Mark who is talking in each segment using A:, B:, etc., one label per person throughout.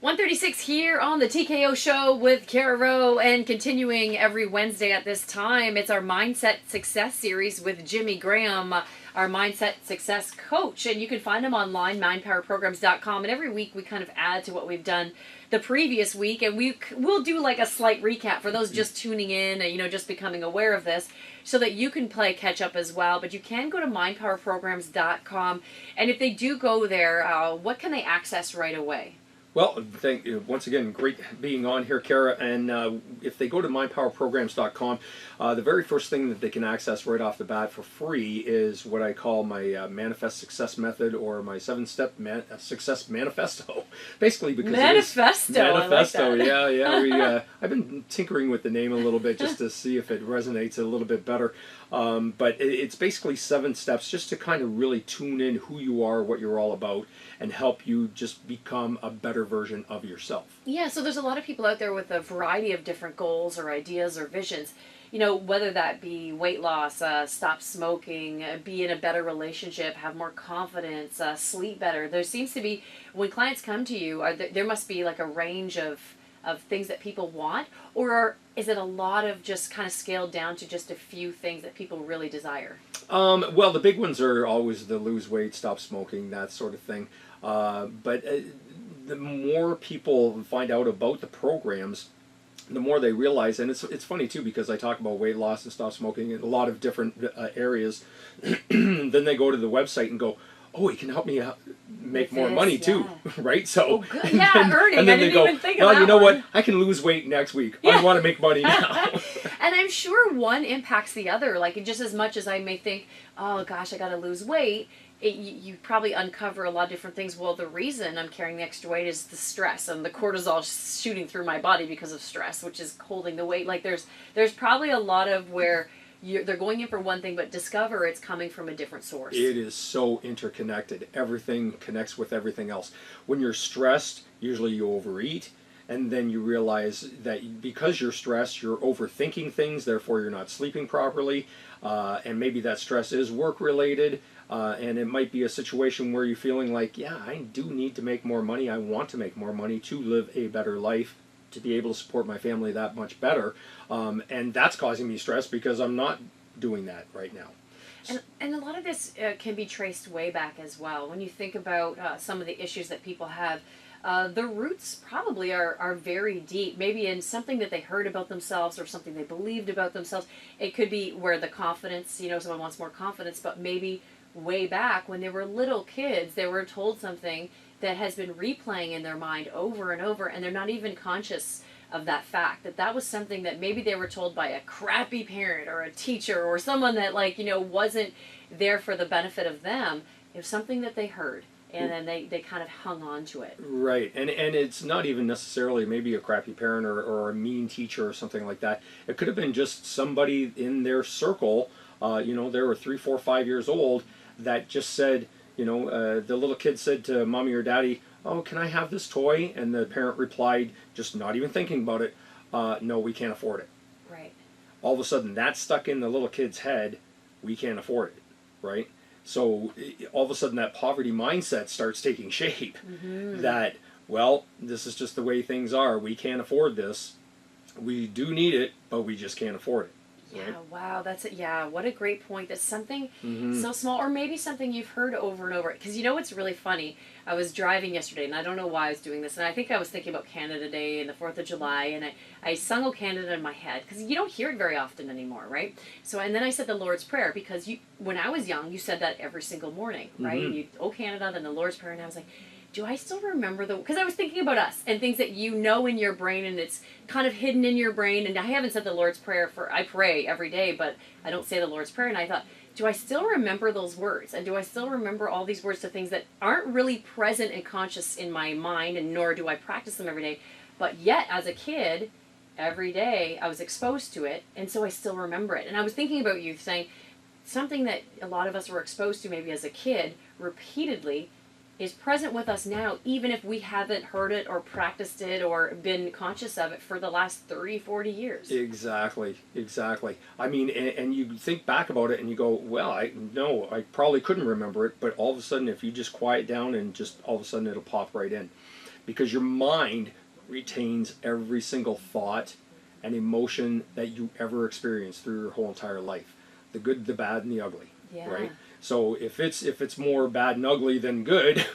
A: 136 here on the TKO show with Kara Rowe, and continuing every Wednesday at this time, it's our Mindset Success series with Jimmy Graham, our Mindset Success coach, and you can find him online, mindpowerprograms.com, and every week we kind of add to what we've done the previous week, and we'll do like a slight recap for those just tuning in and, just becoming aware of this, so that you can play catch up as well. But you can go to mindpowerprograms.com, and if they do go there, what can they access right away?
B: Well, thank you once again. Great being on here, Kara. And if they go to mindpowerprograms.com, the very first thing that they can access right off the bat for free is what I call my Manifest Success Method, or my 7-step success manifesto. Basically, because
A: manifesto.
B: Manifesto.
A: I like that.
B: Yeah. I've been tinkering with the name a little bit just to see if it resonates a little bit better. But it's basically 7 steps just to kind of really tune in who you are, what you're all about, and help you just become a better version of yourself.
A: Yeah, so there's a lot of people out there with a variety of different goals or ideas or visions. Whether that be weight loss, stop smoking, be in a better relationship, have more confidence, sleep better. There seems to be, when clients come to you, there must be like a range of things that people want, or is it a lot of just kind of scaled down to just a few things that people really desire?
B: Well, the big ones are always the lose weight, stop smoking, that sort of thing. But the more people find out about the programs, the more they realize, and it's funny too, because I talk about weight loss and stop smoking in a lot of different areas. Then they go to the website and go, "Oh, it can help me make more money too," right? So,
A: good. Yeah, earning.
B: And then
A: I
B: they go,
A: didn't even think of
B: "Well,
A: that
B: you know
A: one.
B: what? I can lose weight next week.
A: Yeah.
B: I want to make money now."
A: And I'm sure one impacts the other. Like, just as much as I may think, "Oh gosh, I got to lose weight," you probably uncover a lot of different things. Well, the reason I'm carrying the extra weight is the stress and the cortisol shooting through my body because of stress, which is holding the weight. Like, there's probably a lot of where they're going in for one thing, but discover it's coming from a different source.
B: It is so interconnected. Everything connects with everything else. When you're stressed, usually you overeat, and then you realize that because you're stressed, you're overthinking things, therefore you're not sleeping properly, and maybe that stress is work-related, and it might be a situation where you're feeling like, yeah, I do need to make more money, I want to make more money to live a better life, to be able to support my family that much better, and that's causing me stress because I'm not doing that right now.
A: And a lot of this can be traced way back as well. When you think about some of the issues that people have, the roots probably are very deep, maybe in something that they heard about themselves or something they believed about themselves. It could be where the confidence, someone wants more confidence, but maybe way back when they were little kids, they were told something that has been replaying in their mind over and over, and they're not even conscious of that fact, that was something that maybe they were told by a crappy parent or a teacher or someone that wasn't there for the benefit of them. It was something that they heard, and then they kind of hung on to it.
B: Right, and it's not even necessarily maybe a crappy parent or a mean teacher or something like that. It could have been just somebody in their circle, they were 3, 4, 5 years old, that just said, the little kid said to mommy or daddy, "Oh, can I have this toy?" And the parent replied, just not even thinking about it, "No, we can't afford it."
A: Right.
B: All of a sudden, that's stuck in the little kid's head, we can't afford it, right? So all of a sudden that poverty mindset starts taking shape, that, well, this is just the way things are. We can't afford this. We do need it, but we just can't afford it.
A: Yeah,
B: right?
A: wow, that's it. Yeah, what a great point. That's something so small, or maybe something you've heard over and over. Because what's really funny? I was driving yesterday, and I don't know why I was doing this, and I think I was thinking about Canada Day and the 4th of July, and I sung "O Canada" in my head, because you don't hear it very often anymore, right? So, and then I said the Lord's Prayer, because when I was young, you said that every single morning, right? "O Canada," then the Lord's Prayer, and I was like, do I still remember because I was thinking about us and things that in your brain, and it's kind of hidden in your brain, and I haven't said the Lord's Prayer I pray every day, but I don't say the Lord's Prayer, and I thought, do I still remember those words? And do I still remember all these words to things that aren't really present and conscious in my mind, and nor do I practice them every day, but yet as a kid, every day I was exposed to it, and so I still remember it. And I was thinking about you saying something that a lot of us were exposed to maybe as a kid repeatedly is present with us now, even if we haven't heard it or practiced it or been conscious of it for the last 30, 40 years.
B: Exactly. I mean, and you think back about it and you go, well, I probably couldn't remember it, but all of a sudden, if you just quiet down and just all of a sudden it'll pop right in. because your mind retains every single thought and emotion that you ever experienced through your whole entire life, the good, the bad, and the ugly.
A: Yeah.
B: Right? So if it's more bad and ugly than good,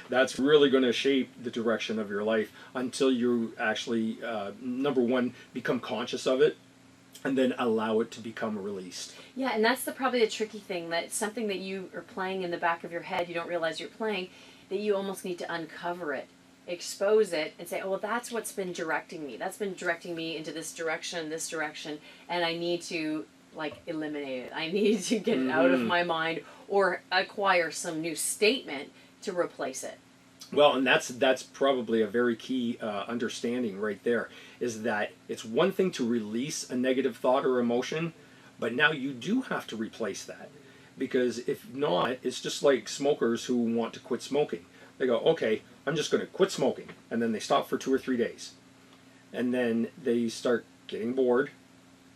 B: that's really going to shape the direction of your life until you actually, number one, become conscious of it, and then allow it to become released.
A: Yeah, and that's probably the tricky thing, that something that you are playing in the back of your head, you don't realize you're playing, that you almost need to uncover it, expose it, and say, oh, well, that's what's been directing me. That's been directing me into this direction, and I need to, like, eliminate it. I need to get it out of my mind or acquire some new statement to replace it.
B: Well, and that's probably a very key understanding right there, is that it's one thing to release a negative thought or emotion, but now you do have to replace that. Because if not, it's just like smokers who want to quit smoking. They go, okay, I'm just going to quit smoking. And then they stop for 2 or 3 days. And then they start getting bored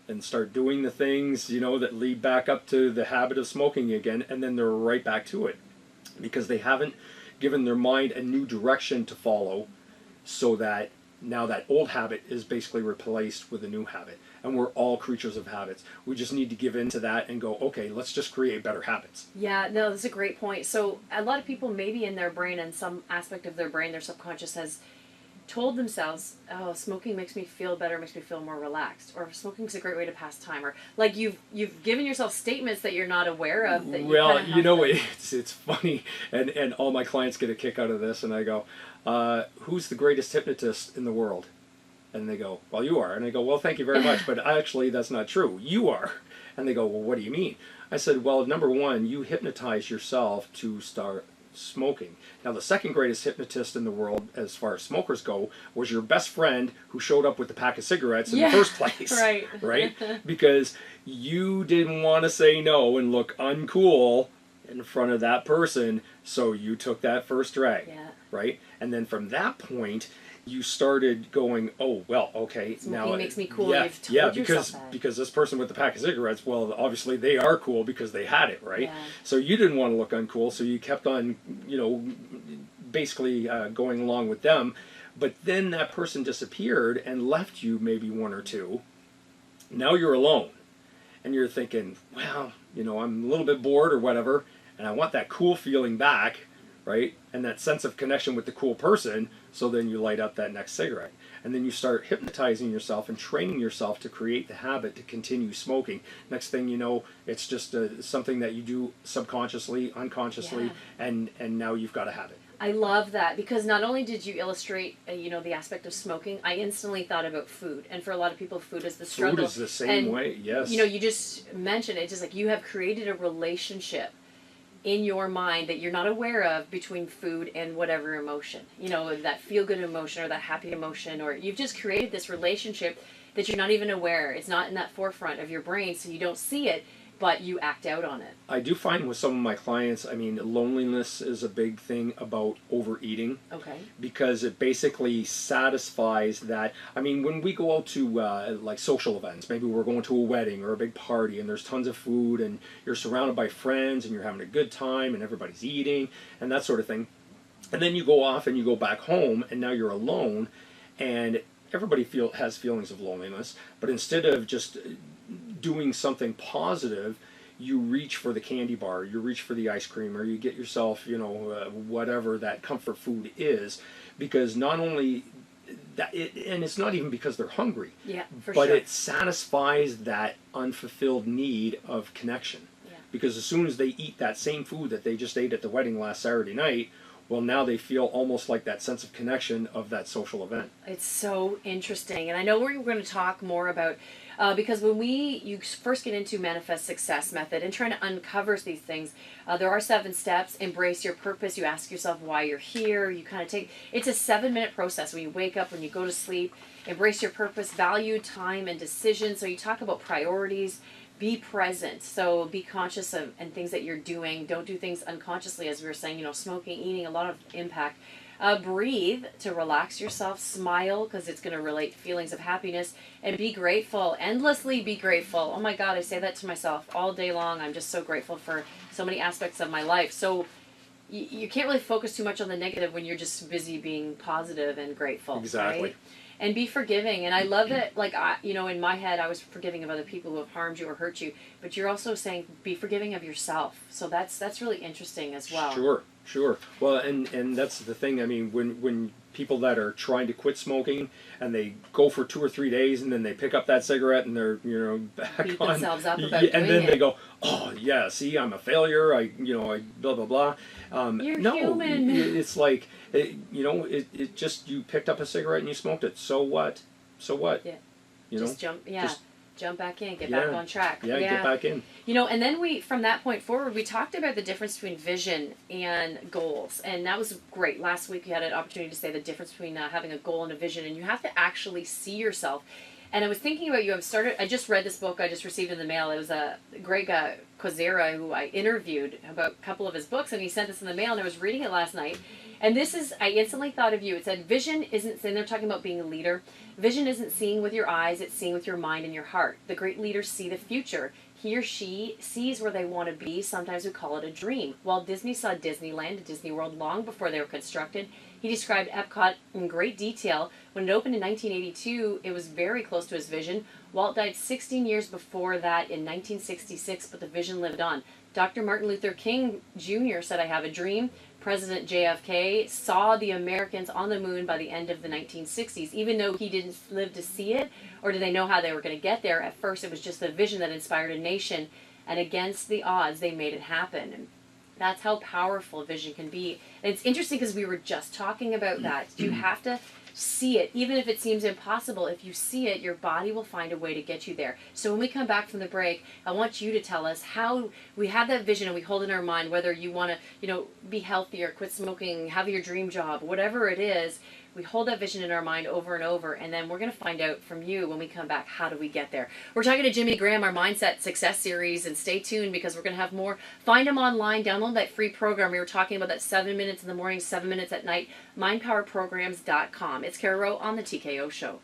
B: and start doing the things, that lead back up to the habit of smoking again. And then they're right back to it. Because they haven't given their mind a new direction to follow, so that now that old habit is basically replaced with a new habit. And we're all creatures of habits. We just need to give in to that and go, okay, let's just create better habits.
A: Yeah, no, that's a great point. So a lot of people, maybe in their brain, and some aspect of their brain, their subconscious, has told themselves, oh, smoking makes me feel better, makes me feel more relaxed, or smoking's a great way to pass time, or like you've given yourself statements that you're not aware of. That
B: it's funny, and all my clients get a kick out of this, and I go, who's the greatest hypnotist in the world? And they go, well, you are. And I go, well, thank you very much, but actually that's not true. You are. And they go, well, what do you mean? I said, well, number one, you hypnotize yourself to start smoking. Now, the second greatest hypnotist in the world, as far as smokers go, was your best friend who showed up with the pack of cigarettes in the first place.
A: Right.
B: Right? Because you didn't want to say no and look uncool in front of that person, so you took that first drag.
A: Yeah.
B: Right? And then from that point, you started going, oh, well, okay,
A: smoking
B: now
A: makes me cool.
B: Yeah,
A: You've told yourself
B: because this person with the pack of cigarettes, well, obviously they are cool because they had it, right?
A: Yeah.
B: So you didn't want to look uncool, so you kept on, basically going along with them. But then that person disappeared and left you maybe 1 or 2. Now you're alone, and you're thinking, well, I'm a little bit bored or whatever, and I want that cool feeling back, right? And that sense of connection with the cool person. So then you light up that next cigarette. And then you start hypnotizing yourself and training yourself to create the habit to continue smoking. Next thing you know, it's just something that you do subconsciously, unconsciously, and now you've got a habit.
A: I love that, because not only did you illustrate, the aspect of smoking, I instantly thought about food. And for a lot of people, food is the struggle.
B: Food is the same way, yes.
A: You just mentioned it, just like you have created a relationship in your mind that you're not aware of between food and whatever emotion, that feel-good emotion or that happy emotion, or you've just created this relationship that you're not even aware. It's not in that forefront of your brain, so you don't see it, but you act out on it.
B: I do find with some of my clients, loneliness is a big thing about overeating.
A: Okay.
B: Because it basically satisfies that. When we go out to like social events, maybe we're going to a wedding or a big party and there's tons of food and you're surrounded by friends and you're having a good time and everybody's eating and that sort of thing. And then you go off and you go back home and now you're alone, and everybody has feelings of loneliness, but instead of just doing something positive, you reach for the candy bar, you reach for the ice cream, or you get yourself, whatever that comfort food is, because not only that, and it's not even because they're hungry, but it satisfies that unfulfilled need of connection.
A: Yeah.
B: Because as soon as they eat that same food that they just ate at the wedding last Saturday night, well, now they feel almost like that sense of connection of that social event.
A: It's so interesting. And I know we're going to talk more about, because when you first get into Manifest Success method and trying to uncover these things, there are 7 steps. Embrace your purpose. You ask yourself why you're here. You kind of it's a 7-minute process when you wake up, when you go to sleep. Embrace your purpose, value time and decision. So you talk about priorities. Be present. So be conscious of and things that you're doing. Don't do things unconsciously, as we were saying, smoking, eating, a lot of impact. Breathe to relax yourself. Smile, because it's going to relate feelings of happiness. And be grateful. Endlessly be grateful. Oh my God, I say that to myself all day long. I'm just so grateful for so many aspects of my life. So, you can't really focus too much on the negative when you're just busy being positive and grateful.
B: Exactly.
A: Right? And be forgiving. And I love that, like, in my head, I was forgiving of other people who have harmed you or hurt you. But you're also saying be forgiving of yourself. So that's really interesting as well.
B: Sure. Well, and that's the thing. I mean, when people that are trying to quit smoking and they go for 2 or 3 days and then they pick up that cigarette and they're back
A: Beat
B: on,
A: themselves up about
B: and then
A: doing
B: they
A: it.
B: go, oh yeah, see, I'm a failure. I blah blah blah.
A: You're
B: No,
A: human.
B: it's like it just, you picked up a cigarette and you smoked it. So what?
A: Yeah.
B: Just
A: Jump back in, get back on track.
B: Yeah, get back in.
A: And then from that point forward, we talked about the difference between vision and goals. And that was great. Last week we had an opportunity to say the difference between having a goal and a vision. And you have to actually see yourself. And I was thinking about you. I just read this book I just received in the mail. It was a Greg Kozera, who I interviewed about a couple of his books. And he sent this in the mail, and I was reading it last night. And I instantly thought of you. It said, vision isn't, and they're talking about being a leader. Vision isn't seeing with your eyes, it's seeing with your mind and your heart. The great leaders see the future. He or she sees where they want to be. Sometimes we call it a dream. Walt Disney saw Disneyland and Disney World long before they were constructed. He described Epcot in great detail. When it opened in 1982, it was very close to his vision. Walt died 16 years before that in 1966, but the vision lived on. Dr. Martin Luther King Jr. said, I have a dream. President JFK saw the Americans on the moon by the end of the 1960s, even though he didn't live to see it, or did they know how they were going to get there. At first, it was just the vision that inspired a nation, and against the odds, they made it happen. And that's how powerful vision can be. And it's interesting because we were just talking about that. You have to see it, even if it seems impossible. If you see it, your body will find a way to get you there. So when we come back from the break, I want you to tell us how we have that vision and we hold in our mind, whether you want to, be healthier, quit smoking, have your dream job, whatever it is. We hold that vision in our mind over and over, and then we're going to find out from you when we come back, how do we get there? We're talking to Jimmy Graham, our Mindset Success Series, and stay tuned because we're going to have more. Find him online, download that free program. We were talking about that 7 minutes in the morning, 7 minutes at night, mindpowerprograms.com. It's Kara Rowe on the TKO Show.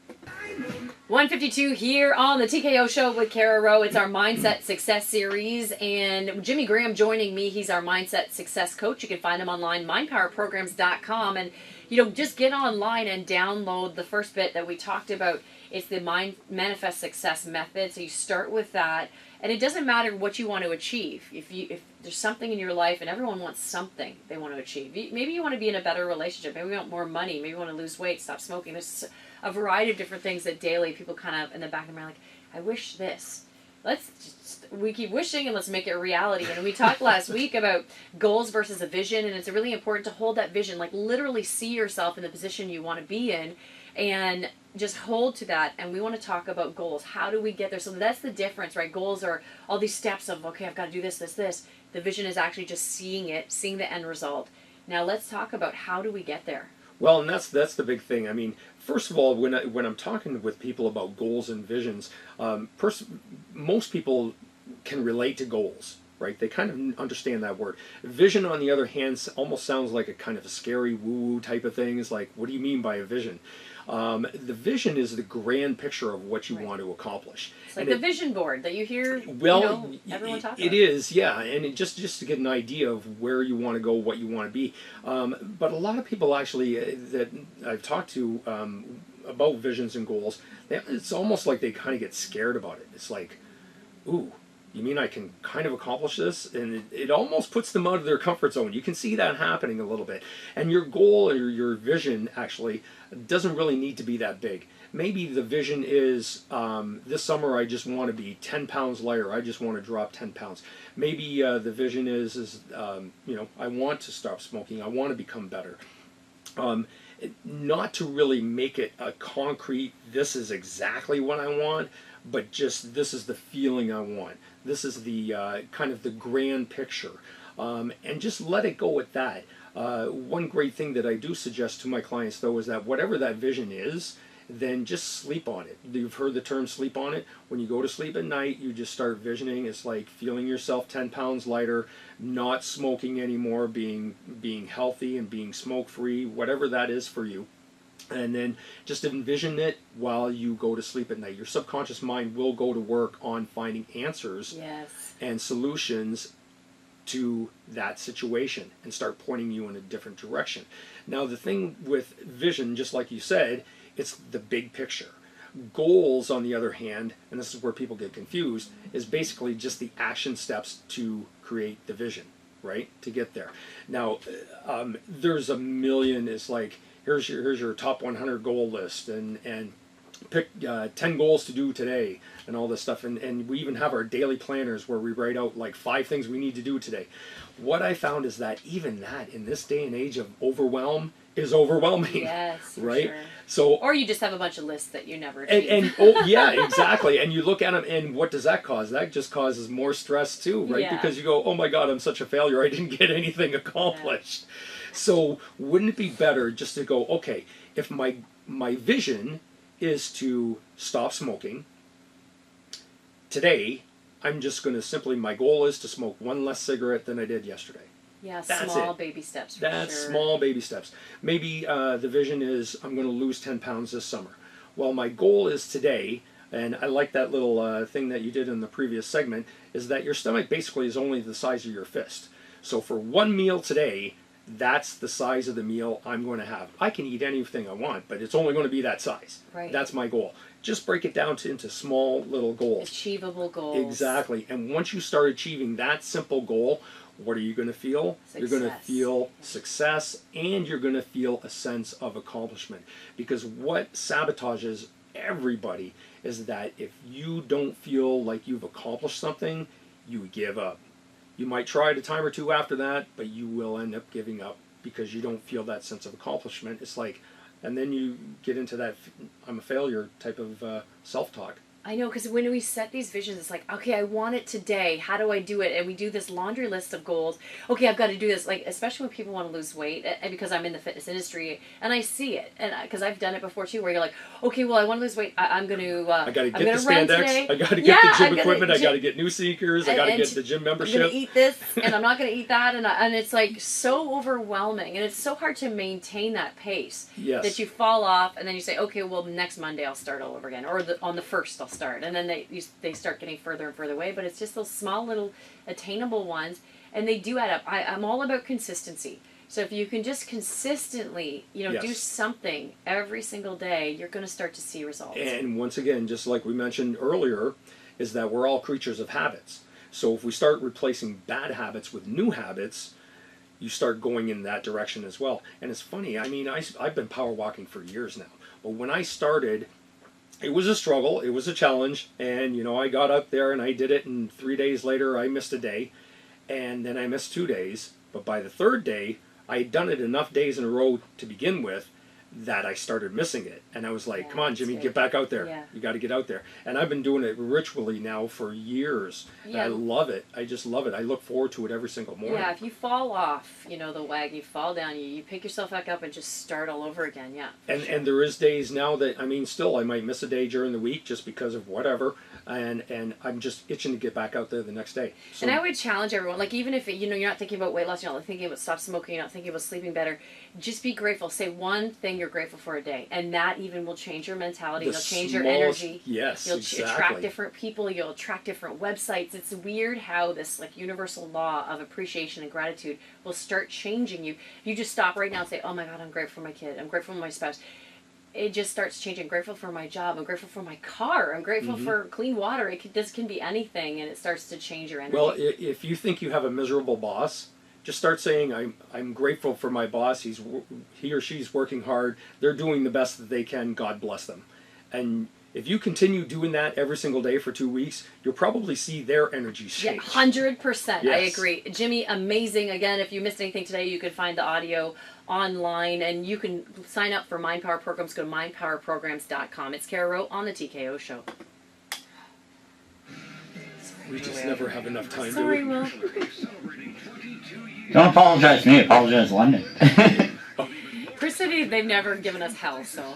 A: 152 here on the TKO Show with Kara Rowe. It's our Mindset Success Series, and Jimmy Graham joining me. He's our Mindset Success Coach. You can find him online, mindpowerprograms.com, and just get online and download the first bit that we talked about. It's the Manifest Success method. So you start with that, and it doesn't matter what you want to achieve. If there's something in your life, and everyone wants something they want to achieve. Maybe you want to be in a better relationship. Maybe you want more money. Maybe you want to lose weight, stop smoking. There's a variety of different things that daily people kind of in the back of their mind, like, I wish this. We keep wishing, and let's make it a reality. And we talked last week about goals versus a vision, and it's really important to hold that vision, like literally see yourself in the position you want to be in, and just hold to that. And we want to talk about goals. How do we get there? So that's the difference, right? Goals are all these steps of, okay, I've got to do this, this, this. The vision is actually just seeing it, seeing the end result. Now let's talk about how do we get there.
B: Well, and that's the big thing. I mean, first of all, when I'm talking with people about goals and visions, most people can relate to goals, right? They kind of understand that word. Vision, on the other hand, almost sounds like a kind of a scary woo-woo type of thing. It's like, what do you mean by a vision? The vision is the grand picture of what you want to accomplish.
A: It's like the vision board that you hear, everyone talk about.
B: It is, yeah, and just to get an idea of where you want to go, what you want to be. But a lot of people actually that I've talked to about visions and goals, it's almost like they kind of get scared about it. It's like, ooh, you mean I can kind of accomplish this? And it almost puts them out of their comfort zone. You can see that happening a little bit. And your goal or your vision actually doesn't really need to be that big. Maybe the vision is, this summer I just want to be 10 pounds lighter. I just want to drop 10 pounds. Maybe the vision is I want to stop smoking. I want to become better. Not to really make it a concrete, this is exactly what I want, but just this is the feeling I want. This is the kind of the grand picture. And just let it go at that. One great thing that I do suggest to my clients, though, is that whatever that vision is, then just sleep on it. You've heard the term sleep on it. When you go to sleep at night, you just start visioning. It's like feeling yourself 10 pounds lighter, not smoking anymore, being healthy and being smoke-free, whatever that is for you. And then just envision it while you go to sleep at night. Your subconscious mind will go to work on finding answers and solutions to that situation and start pointing you in a different direction. Now, the thing with vision, just like you said, it's the big picture. Goals, on the other hand, and this is where people get confused, is basically just the action steps to create the vision, right? To get there. Now, there's a million. It's like, here's your top 100 goal list, and pick 10 goals to do today, and all this stuff. And we even have our daily planners where we write out like 5 things we need to do today. What I found is that even that, in this day and age of overwhelm, is overwhelming.
A: Yes,
B: right?
A: Sure.
B: So,
A: or you just have a bunch of lists that you never achieve.
B: And oh yeah, exactly. And you look at them, and what does that cause? That just causes more stress too, right?
A: Yeah.
B: Because you go, oh my God, I'm such a failure. I didn't get anything accomplished. Yeah. So wouldn't it be better just to go, okay, if my vision is to stop smoking, today I'm just going to simply, my goal is to smoke 1 less cigarette than I did yesterday.
A: Yeah,
B: That's
A: small
B: it.
A: baby steps. For
B: That's
A: sure.
B: small baby steps. Maybe the vision is I'm going to lose 10 pounds this summer. Well, my goal is today, and I like that little thing that you did in the previous segment, is that your stomach basically is only the size of your fist. So for one meal today, that's the size of the meal I'm going to have. I can eat anything I want, but it's only going to be that size.
A: Right.
B: That's my goal. Just break it down into small little goals.
A: Achievable goals.
B: Exactly. And once you start achieving that simple goal, what are you going to feel?
A: Success.
B: You're going to feel success, and you're going to feel a sense of accomplishment. Because what sabotages everybody is that if you don't feel like you've accomplished something, you give up. You might try it a time or two after that, but you will end up giving up because you don't feel that sense of accomplishment. It's like, and then you get into that I'm a failure type of self-talk.
A: I know, because when we set these visions, it's like, okay, I want it today. How do I do it? And we do this laundry list of goals. Okay, I've got to do this. Like, especially when people want to lose weight, and because I'm in the fitness industry, and I see it, and because I've done it before too, where you're like, okay, well, I want to lose weight. I'm going to.
B: I got to get the spandex. I got to get the gym equipment. I got to get new sneakers. I got to get the gym membership.
A: I'm going to eat this, and I'm not going to eat that, and it's like so overwhelming, and it's so hard to maintain that pace.
B: Yes.
A: That you fall off, and then you say, okay, well, next Monday I'll start all over again, or on the 1st I'll start, and then they start getting further and further away. But it's just those small little attainable ones, and they do add up. I'm all about consistency. So if you can just consistently,
B: Yes.
A: do something every single day, you're going to start to see results.
B: And once again, just like we mentioned earlier, is that we're all creatures of habits. So if we start replacing bad habits with new habits, you start going in that direction as well. And it's funny, I mean, I've been power walking for years now. But when I started, it was a struggle, it was a challenge, and I got up there and I did it, and 3 days later I missed a day, and then I missed 2 days. But by the 3rd day, I had done it enough days in a row to begin with that I started missing it. And I was like, come on, Jimmy, get back out there. Yeah. You got to get out there. And I've been doing it ritually now for years. Yeah. I love it. I just love it. I look forward to it every single morning.
A: Yeah, if you fall off, the wagon, you fall down, you pick yourself back up and just start all over again. Yeah.
B: And there is days now that, still I might miss a day during the week just because of whatever. And I'm just itching to get back out there the next day. So,
A: and I would challenge everyone, like even if you're not thinking about weight loss, you're not thinking about stop smoking, you're not thinking about sleeping better, just be grateful. Say one thing you're grateful for a day, and that even will change your mentality. It'll change your energy.
B: Yes,
A: you'll
B: exactly.
A: attract different people. You'll attract different websites. It's weird how this universal law of appreciation and gratitude will start changing you. If you just stop right now and say, "Oh my God, I'm grateful for my kid. I'm grateful for my spouse." It just starts changing. I'm grateful for my job. I'm grateful for my car. I'm grateful for clean water. This can be anything, and it starts to change your energy.
B: Well, if you think you have a miserable boss, just start saying, I'm grateful for my boss. He or she's working hard. They're doing the best that they can. God bless them. And if you continue doing that every single day for 2 weeks, you'll probably see their energy change.
A: Yeah, 100%.
B: Yes.
A: I agree. Jimmy, amazing. Again, if you missed anything today, you can find the audio online, and you can sign up for MindPower programs. Go to mindpowerprograms.com. It's Kara Rowe on the TKO Show.
B: We just never have enough time.
A: Sorry, Will.
C: Don't apologize to me. Apologize to London.
A: Chris said they've never given us hell, so...